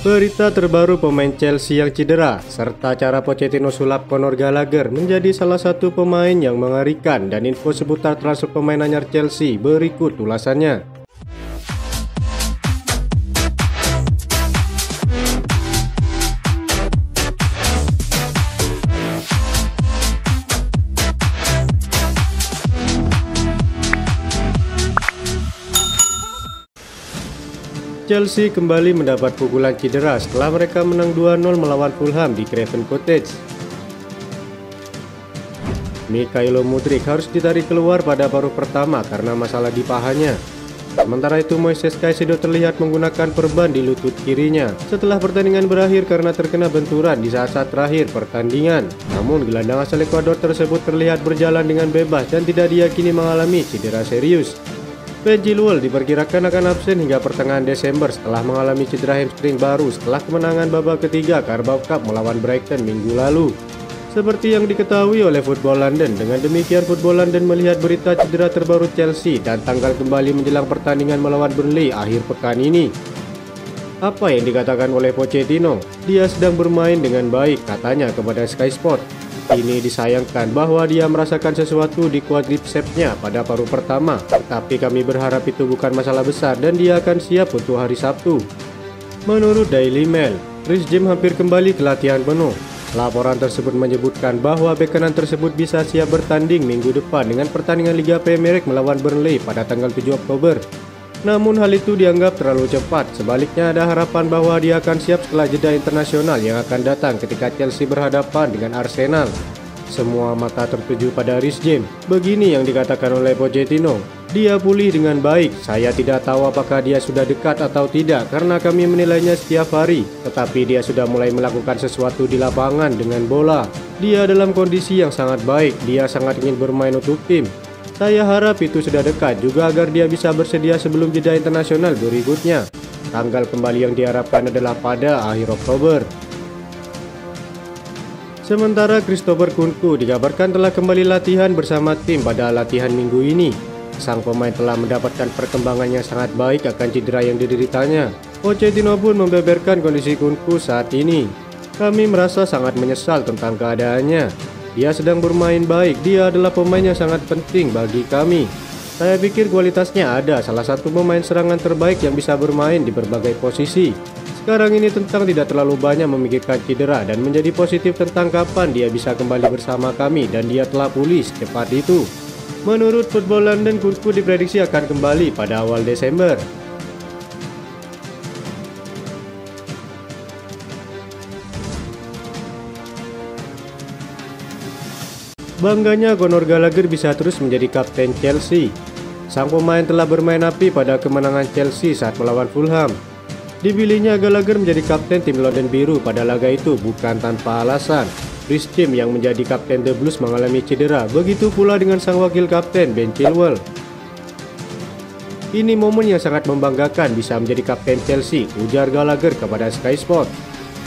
Berita terbaru pemain Chelsea yang cedera, serta cara Pochettino sulap Conor Gallagher menjadi salah satu pemain yang mengerikan, dan info seputar transfer pemain anyar Chelsea berikut ulasannya. Chelsea kembali mendapat pukulan cedera setelah mereka menang 2-0 melawan Fulham di Craven Cottage. Mykhailo Mudryk harus ditarik keluar pada paruh pertama karena masalah di pahanya. Sementara itu Moises Caicedo terlihat menggunakan perban di lutut kirinya setelah pertandingan berakhir karena terkena benturan di saat-saat terakhir pertandingan. Namun gelandang asal Ekuador tersebut terlihat berjalan dengan bebas dan tidak diyakini mengalami cedera serius. Ben Chilwell diperkirakan akan absen hingga pertengahan Desember setelah mengalami cedera hamstring baru setelah kemenangan babak ketiga Carabao Cup melawan Brighton minggu lalu. Seperti yang diketahui oleh Football London, dengan demikian Football London melihat berita cedera terbaru Chelsea dan tanggal kembali menjelang pertandingan melawan Burnley akhir pekan ini. Apa yang dikatakan oleh Pochettino? Dia sedang bermain dengan baik, katanya kepada Sky Sport. Ini disayangkan bahwa dia merasakan sesuatu di quadricepsnya pada paruh pertama, tapi kami berharap itu bukan masalah besar dan dia akan siap untuk hari Sabtu. Menurut Daily Mail, Reece James hampir kembali ke latihan penuh. Laporan tersebut menyebutkan bahwa bek kanan tersebut bisa siap bertanding minggu depan dengan pertandingan Liga Premier League melawan Burnley pada tanggal 7 Oktober. Namun hal itu dianggap terlalu cepat. Sebaliknya ada harapan bahwa dia akan siap setelah jeda internasional yang akan datang ketika Chelsea berhadapan dengan Arsenal. Semua mata tertuju pada Reece James. Begini yang dikatakan oleh Pochettino. Dia pulih dengan baik. Saya tidak tahu apakah dia sudah dekat atau tidak karena kami menilainya setiap hari. Tetapi dia sudah mulai melakukan sesuatu di lapangan dengan bola. Dia dalam kondisi yang sangat baik. Dia sangat ingin bermain untuk tim. Saya harap itu sudah dekat juga agar dia bisa bersedia sebelum jeda internasional berikutnya. Tanggal kembali yang diharapkan adalah pada akhir Oktober. Sementara Christopher Nkunku dikabarkan telah kembali latihan bersama tim pada latihan minggu ini. Sang pemain telah mendapatkan perkembangan yang sangat baik akan cedera yang dideritanya. Pochettino pun membeberkan kondisi Nkunku saat ini. Kami merasa sangat menyesal tentang keadaannya. Dia sedang bermain baik, dia adalah pemain yang sangat penting bagi kami. Saya pikir kualitasnya ada, salah satu pemain serangan terbaik yang bisa bermain di berbagai posisi. Sekarang ini tentang tidak terlalu banyak memikirkan cedera dan menjadi positif tentang kapan dia bisa kembali bersama kami dan dia telah pulih secepat itu. Menurut Football London, Nkunku diprediksi akan kembali pada awal Desember. Bangganya Conor Gallagher bisa terus menjadi kapten Chelsea. Sang pemain telah bermain api pada kemenangan Chelsea saat melawan Fulham. Dipilihnya Gallagher menjadi kapten tim London Biru pada laga itu bukan tanpa alasan. Reece James yang menjadi kapten The Blues mengalami cedera, begitu pula dengan sang wakil kapten Ben Chilwell. Ini momen yang sangat membanggakan bisa menjadi kapten Chelsea, ujar Gallagher kepada Sky Sport.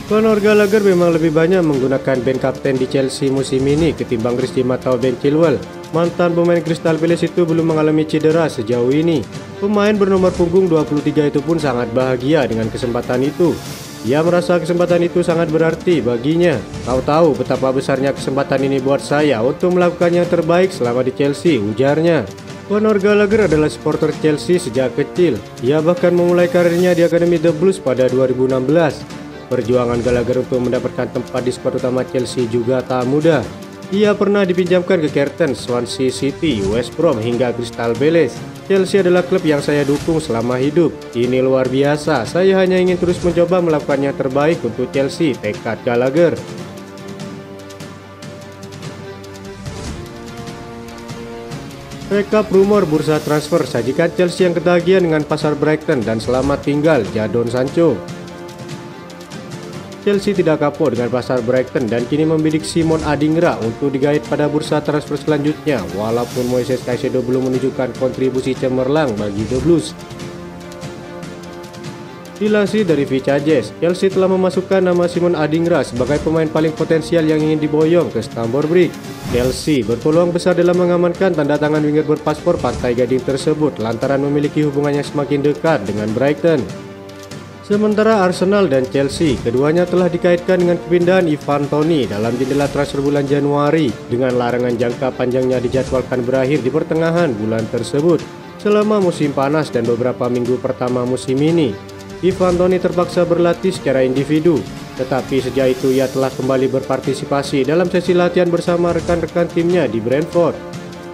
Conor Gallagher memang lebih banyak menggunakan band kapten di Chelsea musim ini ketimbang Reece James atau Ben Chilwell. Mantan pemain Crystal Palace itu belum mengalami cedera sejauh ini. Pemain bernomor punggung 23 itu pun sangat bahagia dengan kesempatan itu. Ia merasa kesempatan itu sangat berarti baginya. Kau tahu betapa besarnya kesempatan ini buat saya untuk melakukan yang terbaik selama di Chelsea, ujarnya. Conor Gallagher adalah supporter Chelsea sejak kecil. Ia bahkan memulai karirnya di Akademi The Blues pada 2016. Perjuangan Gallagher untuk mendapatkan tempat di skuad utama Chelsea juga tak mudah. Ia pernah dipinjamkan ke Carlton, Swansea City, West Brom hingga Crystal Palace. Chelsea adalah klub yang saya dukung selama hidup. Ini luar biasa, saya hanya ingin terus mencoba melakukan yang terbaik untuk Chelsea, tekad Gallagher. Rekap rumor bursa transfer, sajikan Chelsea yang ketagihan dengan pasar Brighton dan selamat tinggal Jadon Sancho. Chelsea tidak kapok dengan pasar Brighton dan kini membidik Simon Adingra untuk digait pada bursa transfer selanjutnya, walaupun Moises Caicedo belum menunjukkan kontribusi cemerlang bagi The Blues. Dilansir dari Vicajes, Chelsea telah memasukkan nama Simon Adingra sebagai pemain paling potensial yang ingin diboyong ke Stamford Bridge. Chelsea berpeluang besar dalam mengamankan tanda tangan winger berpaspor Pantai Gading tersebut lantaran memiliki hubungan yang semakin dekat dengan Brighton. Sementara Arsenal dan Chelsea, keduanya telah dikaitkan dengan kepindahan Ivan Toney dalam jendela transfer bulan Januari dengan larangan jangka panjangnya dijadwalkan berakhir di pertengahan bulan tersebut. Selama musim panas dan beberapa minggu pertama musim ini, Ivan Toney terpaksa berlatih secara individu, tetapi sejak itu ia telah kembali berpartisipasi dalam sesi latihan bersama rekan-rekan timnya di Brentford.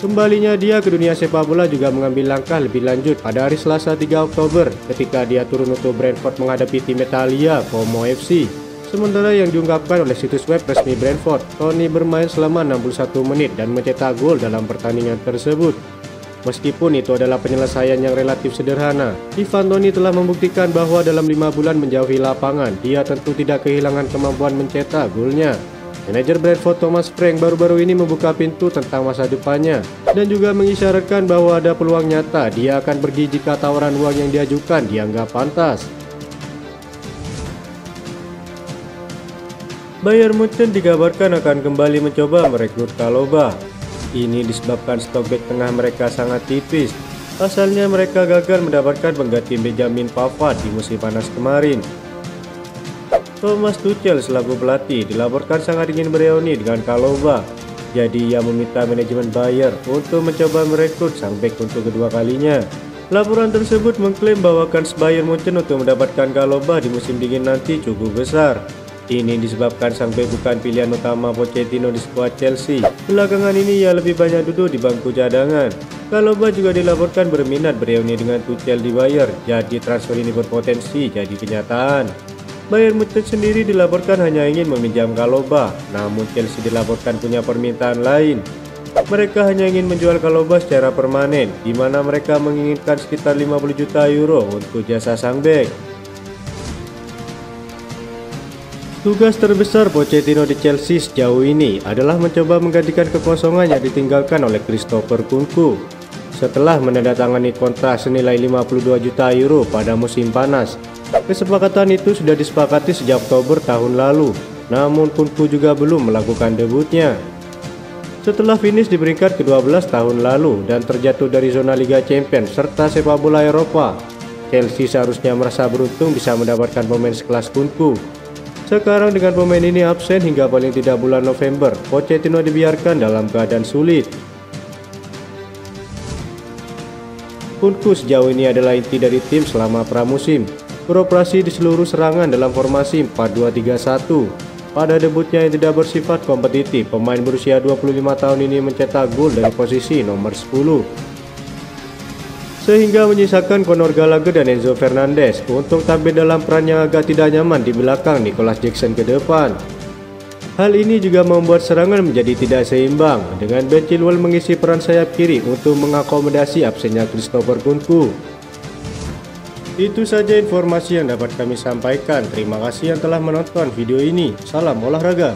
Kembalinya dia ke dunia sepak bola juga mengambil langkah lebih lanjut pada hari Selasa 3 Oktober ketika dia turun untuk Brentford menghadapi tim Italia Como FC. Sementara yang diungkapkan oleh situs web resmi Brentford, Toney bermain selama 61 menit dan mencetak gol dalam pertandingan tersebut. Meskipun itu adalah penyelesaian yang relatif sederhana, Ivan Toney telah membuktikan bahwa dalam 5 bulan menjauhi lapangan, dia tentu tidak kehilangan kemampuan mencetak golnya. Manajer Brentford Thomas Frank baru-baru ini membuka pintu tentang masa depannya dan juga mengisyaratkan bahwa ada peluang nyata dia akan pergi jika tawaran uang yang diajukan dianggap pantas. Bayern Munchen dikabarkan akan kembali mencoba merekrut Chalobah. Ini disebabkan stok bek tengah mereka sangat tipis. Asalnya mereka gagal mendapatkan pengganti Benjamin Pavard di musim panas kemarin. Thomas Tuchel selaku pelatih dilaporkan sangat ingin bereuni dengan Chalobah. Jadi ia meminta manajemen Bayern untuk mencoba merekrut sang bek untuk kedua kalinya. Laporan tersebut mengklaim bahwa kans Bayern Munchen untuk mendapatkan Chalobah di musim dingin nanti cukup besar. Ini disebabkan sang bek bukan pilihan utama Pochettino di skuad Chelsea. Belakangan ini ia lebih banyak duduk di bangku cadangan. Chalobah juga dilaporkan berminat bereuni dengan Tuchel di Bayern. Jadi transfer ini berpotensi jadi kenyataan. Bayern Munchen sendiri dilaporkan hanya ingin meminjam Chalobah, namun Chelsea dilaporkan punya permintaan lain. Mereka hanya ingin menjual Chalobah secara permanen, di mana mereka menginginkan sekitar 50 juta euro untuk jasa sang bek. Tugas terbesar Pochettino di Chelsea sejauh ini adalah mencoba menggantikan kekosongan yang ditinggalkan oleh Christopher Nkunku. Setelah menandatangani kontrak senilai 52 juta euro pada musim panas, kesepakatan itu sudah disepakati sejak Oktober tahun lalu, namun Nkunku juga belum melakukan debutnya. Setelah finish di peringkat ke-12 tahun lalu dan terjatuh dari zona Liga Champions serta sepak bola Eropa, Chelsea seharusnya merasa beruntung bisa mendapatkan pemain sekelas Nkunku. Sekarang dengan pemain ini absen hingga paling tidak bulan November, Pochettino dibiarkan dalam keadaan sulit. Nkunku sejauh ini adalah inti dari tim selama pramusim, beroperasi di seluruh serangan dalam formasi 4-2-3-1. Pada debutnya yang tidak bersifat kompetitif, pemain berusia 25 tahun ini mencetak gol dari posisi nomor 10, sehingga menyisakan Conor Gallagher dan Enzo Fernandez untuk tampil dalam peran yang agak tidak nyaman di belakang Nicholas Jackson ke depan. Hal ini juga membuat serangan menjadi tidak seimbang, dengan Ben Chilwell mengisi peran sayap kiri untuk mengakomodasi absennya Christopher Nkunku. Itu saja informasi yang dapat kami sampaikan. Terima kasih yang telah menonton video ini. Salam olahraga.